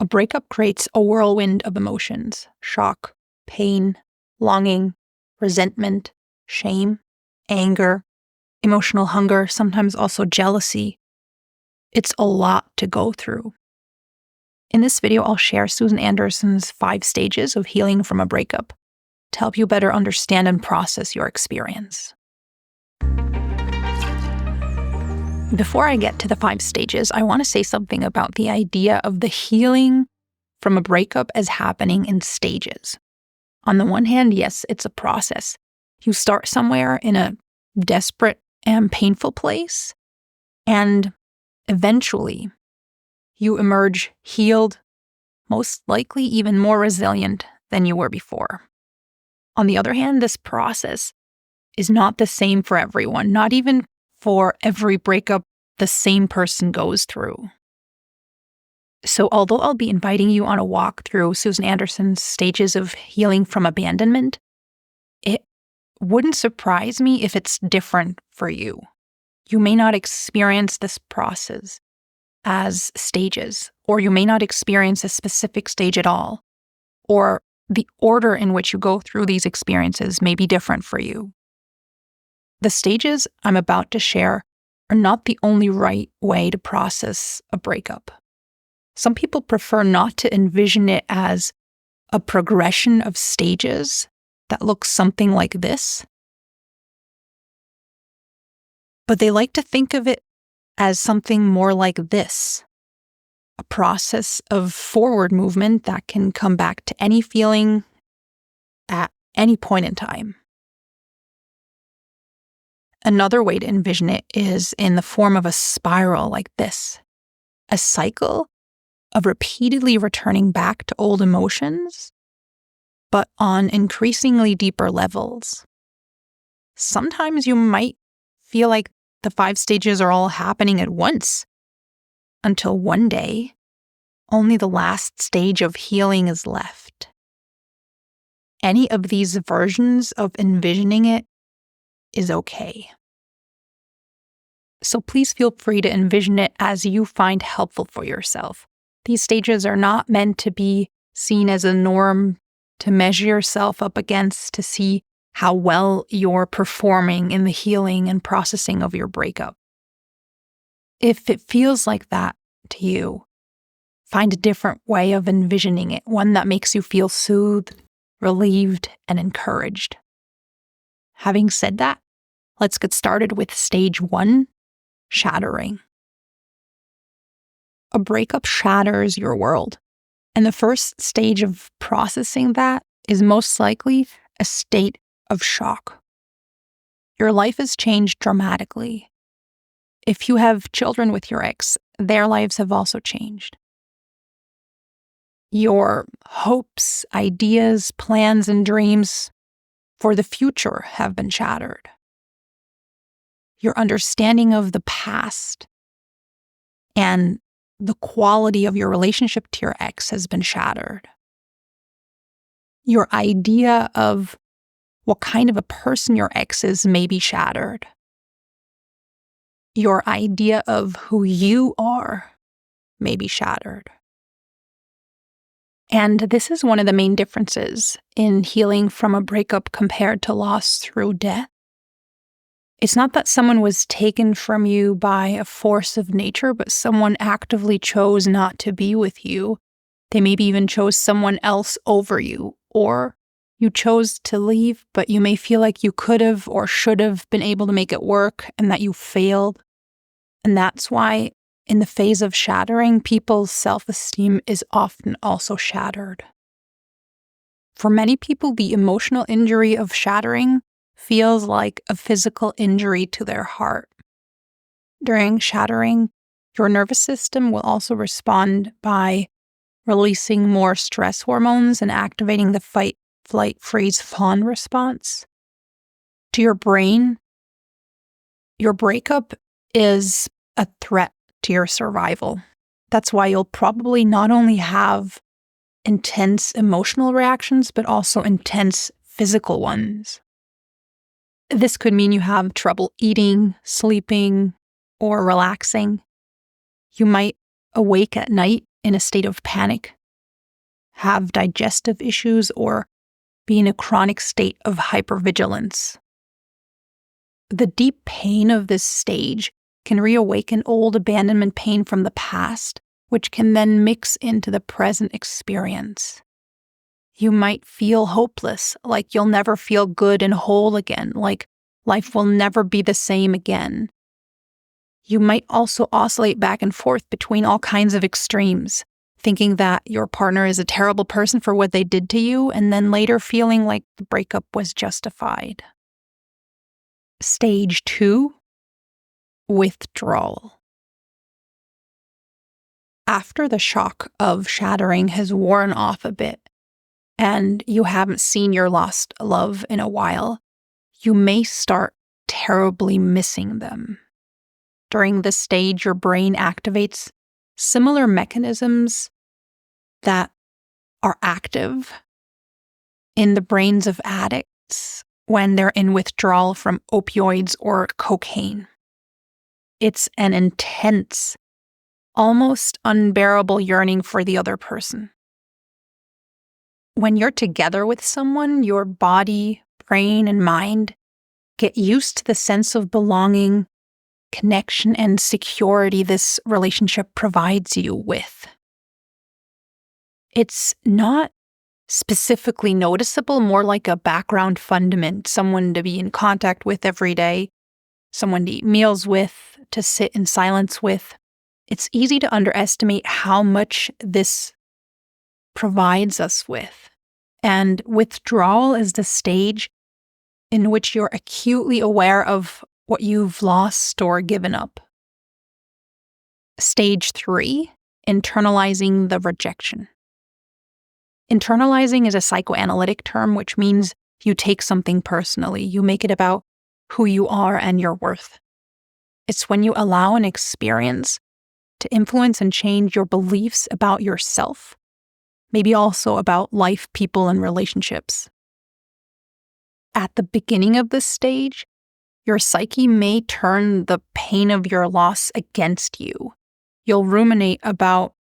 A breakup creates a whirlwind of emotions: shock, pain, longing, resentment, shame, anger, emotional hunger, sometimes also jealousy. It's a lot to go through. In this video, I'll share Susan Anderson's 5 stages of healing from a breakup to help you better understand and process your experience. Before I get to the 5 stages, I want to say something about the idea of the healing from a breakup as happening in stages. On the one hand, yes, it's a process. You start somewhere in a desperate and painful place, and eventually you emerge healed, most likely even more resilient than you were before. On the other hand, this process is not the same for everyone, not even for every breakup the same person goes through. So although I'll be inviting you on a walk through Susan Anderson's stages of healing from abandonment, it wouldn't surprise me if it's different for you. You may not experience this process as stages, or you may not experience a specific stage at all, or the order in which you go through these experiences may be different for you. The stages I'm about to share are not the only right way to process a breakup. Some people prefer not to envision it as a progression of stages that looks something like this, but they like to think of it as something more like this: a process of forward movement that can come back to any feeling at any point in time. Another way to envision it is in the form of a spiral like this, a cycle of repeatedly returning back to old emotions, but on increasingly deeper levels. Sometimes you might feel like the 5 stages are all happening at once, until one day, only the last stage of healing is left. Any of these versions of envisioning it is okay. So please feel free to envision it as you find helpful for yourself. These stages are not meant to be seen as a norm to measure yourself up against to see how well you're performing in the healing and processing of your breakup. If it feels like that to you, find a different way of envisioning it, one that makes you feel soothed, relieved, and encouraged. Having said that, let's get started with stage 1, shattering. A breakup shatters your world, and the first stage of processing that is most likely a state of shock. Your life has changed dramatically. If you have children with your ex, their lives have also changed. Your hopes, ideas, plans, and dreams for the future have been shattered. Your understanding of the past and the quality of your relationship to your ex has been shattered. Your idea of what kind of a person your ex is may be shattered. Your idea of who you are may be shattered. And this is one of the main differences in healing from a breakup compared to loss through death. It's not that someone was taken from you by a force of nature, but someone actively chose not to be with you. They maybe even chose someone else over you, or you chose to leave, but you may feel like you could have or should have been able to make it work and that you failed. And that's why in the phase of shattering, people's self-esteem is often also shattered. For many people, the emotional injury of shattering feels like a physical injury to their heart. During shattering, your nervous system will also respond by releasing more stress hormones and activating the fight, flight, freeze, fawn response. To your brain, your breakup is a threat to your survival. That's why you'll probably not only have intense emotional reactions, but also intense physical ones. This could mean you have trouble eating, sleeping, or relaxing. You might awake at night in a state of panic, have digestive issues, or be in a chronic state of hypervigilance. The deep pain of this stage can reawaken old abandonment pain from the past, which can then mix into the present experience. You might feel hopeless, like you'll never feel good and whole again, like life will never be the same again. You might also oscillate back and forth between all kinds of extremes, thinking that your partner is a terrible person for what they did to you, and then later feeling like the breakup was justified. Stage 2, withdrawal. After the shock of shattering has worn off a bit, and you haven't seen your lost love in a while, you may start terribly missing them. During this stage, your brain activates similar mechanisms that are active in the brains of addicts when they're in withdrawal from opioids or cocaine. It's an intense, almost unbearable yearning for the other person. When you're together with someone, your body, brain, and mind get used to the sense of belonging, connection, and security this relationship provides you with. It's not specifically noticeable, more like a background fundament, someone to be in contact with every day, someone to eat meals with, to sit in silence with. It's easy to underestimate how much this provides us with. And withdrawal is the stage in which you're acutely aware of what you've lost or given up. Stage 3, internalizing the rejection. Internalizing is a psychoanalytic term, which means you take something personally. You make it about who you are and your worth. It's when you allow an experience to influence and change your beliefs about yourself, maybe also about life, people, and relationships. At the beginning of this stage, your psyche may turn the pain of your loss against you. You'll ruminate about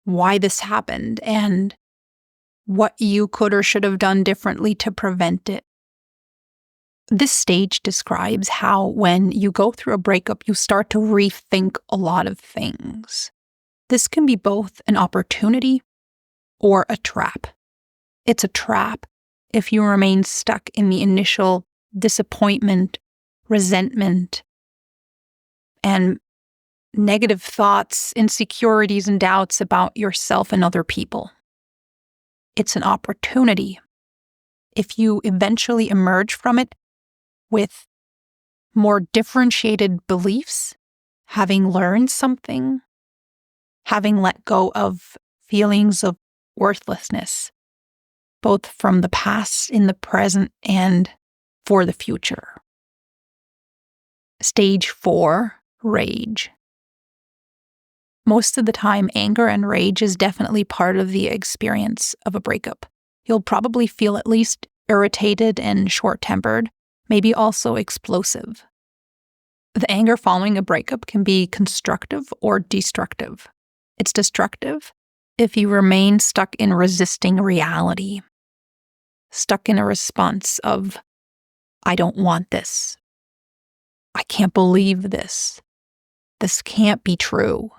why this happened and what you could or should have done differently to prevent it. This stage describes how when you go through a breakup, you start to rethink a lot of things. This can be both an opportunity or a trap. It's a trap if you remain stuck in the initial disappointment, resentment, and negative thoughts, insecurities, and doubts about yourself and other people. It's an opportunity if you eventually emerge from it with more differentiated beliefs, having learned something, having let go of feelings of worthlessness, both from the past, in the present, and for the future. Stage 4, rage. Most of the time, anger and rage is definitely part of the experience of a breakup. You'll probably feel at least irritated and short-tempered, maybe also explosive. The anger following a breakup can be constructive or destructive. It's destructive if you remain stuck in resisting reality, stuck in a response of, I don't want this. I can't believe this. This can't be true.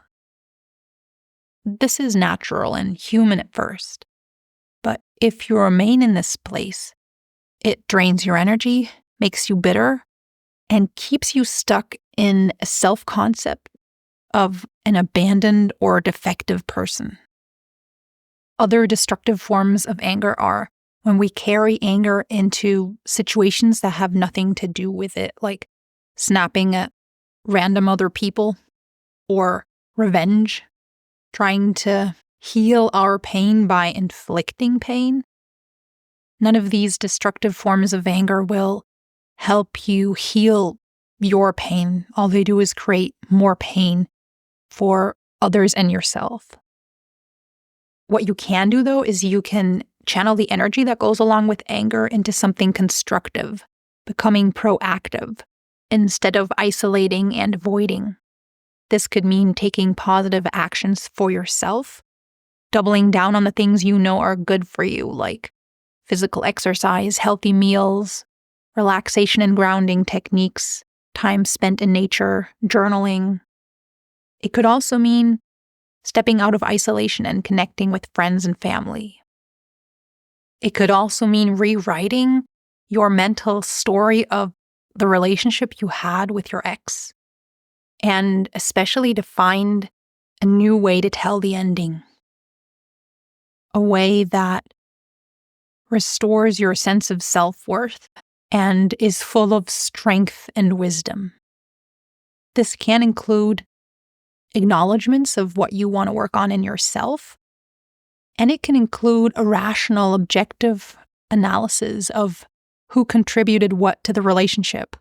This is natural and human at first. But if you remain in this place, it drains your energy, makes you bitter, and keeps you stuck in a self-concept of an abandoned or defective person. Other destructive forms of anger are when we carry anger into situations that have nothing to do with it, like snapping at random other people, or revenge, trying to heal our pain by inflicting pain. None of these destructive forms of anger will help you heal your pain. All they do is create more pain for others and yourself. What you can do, though, is you can channel the energy that goes along with anger into something constructive, becoming proactive, instead of isolating and avoiding. This could mean taking positive actions for yourself doubling down on the things you know are good for you, like physical exercise, healthy meals, relaxation and grounding techniques, time spent in nature, journaling. It could also mean stepping out of isolation and connecting with friends and family. It could also mean rewriting your mental story of the relationship you had with your ex, and especially to find a new way to tell the ending. A way that restores your sense of self-worth and is full of strength and wisdom. This can include acknowledgments of what you want to work on in yourself, and it can include a rational, objective analysis of who contributed what to the relationship,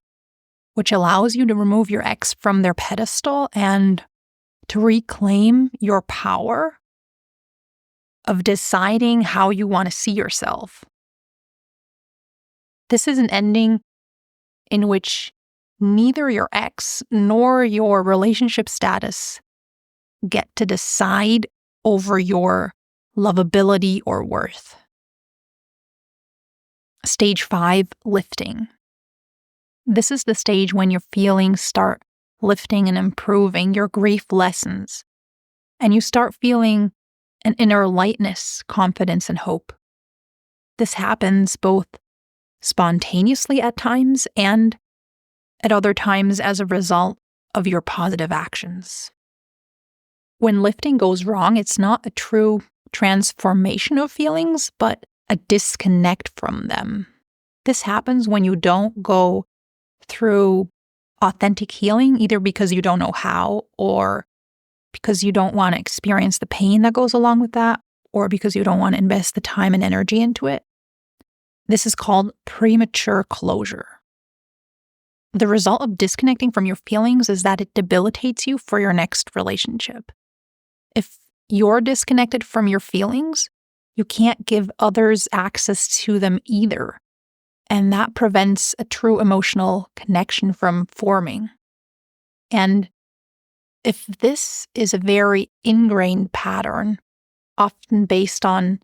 which allows you to remove your ex from their pedestal and to reclaim your power of deciding how you want to see yourself. This is an ending in which neither your ex nor your relationship status get to decide over your lovability or worth. Stage 5, lifting. This is the stage when your feelings start lifting and improving, your grief lessens, and you start feeling an inner lightness, confidence, and hope. This happens both spontaneously at times and at other times as a result of your positive actions. When lifting goes wrong, it's not a true transformation of feelings, but a disconnect from them. This happens when you don't go through authentic healing, either because you don't know how, or because you don't want to experience the pain that goes along with that, or because you don't want to invest the time and energy into it. This is called premature closure. The result of disconnecting from your feelings is that it debilitates you for your next relationship. If you're disconnected from your feelings, you can't give others access to them either. And that prevents a true emotional connection from forming. And if this is a very ingrained pattern, often based on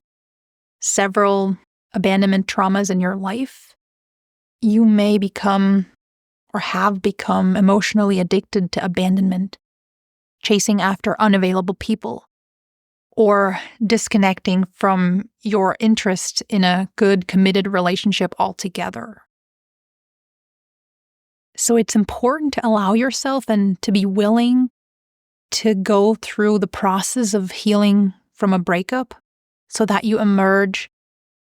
several abandonment traumas in your life, you may become or have become emotionally addicted to abandonment, chasing after unavailable people, or disconnecting from your interest in a good, committed relationship altogether. So it's important to allow yourself and to be willing to go through the process of healing from a breakup so that you emerge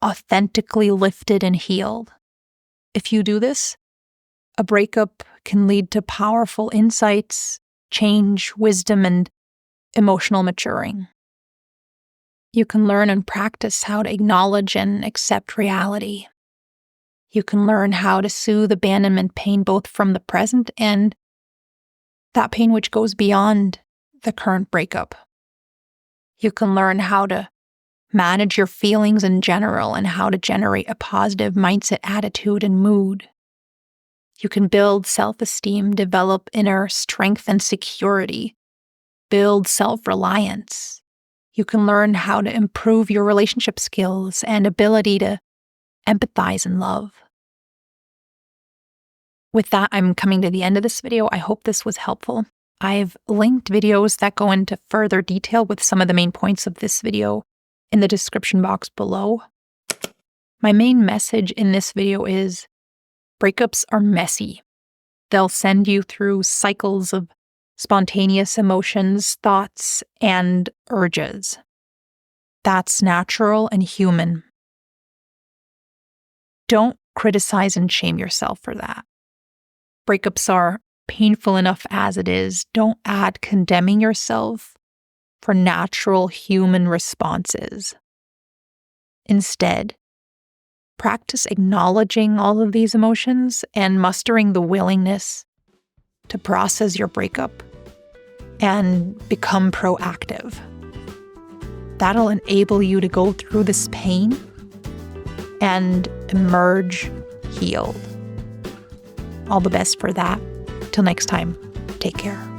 authentically lifted and healed. If you do this, a breakup can lead to powerful insights, change, wisdom, and emotional maturing. You can learn and practice how to acknowledge and accept reality. You can learn how to soothe abandonment pain both from the present and that pain which goes beyond the current breakup. You can learn how to manage your feelings in general and how to generate a positive mindset, attitude, and mood. You can build self-esteem, develop inner strength and security, build self-reliance. You can learn how to improve your relationship skills and ability to empathize and love. With that, I'm coming to the end of this video. I hope this was helpful. I've linked videos that go into further detail with some of the main points of this video in the description box below. My main message in this video is breakups are messy. They'll send you through cycles of spontaneous emotions, thoughts, and urges. That's natural and human. Don't criticize and shame yourself for that. Breakups are painful enough as it is. Don't add condemning yourself for natural human responses. Instead, practice acknowledging all of these emotions and mustering the willingness to process your breakup and become proactive. That'll enable you to go through this pain and emerge healed. All the best for that. Till next time, take care.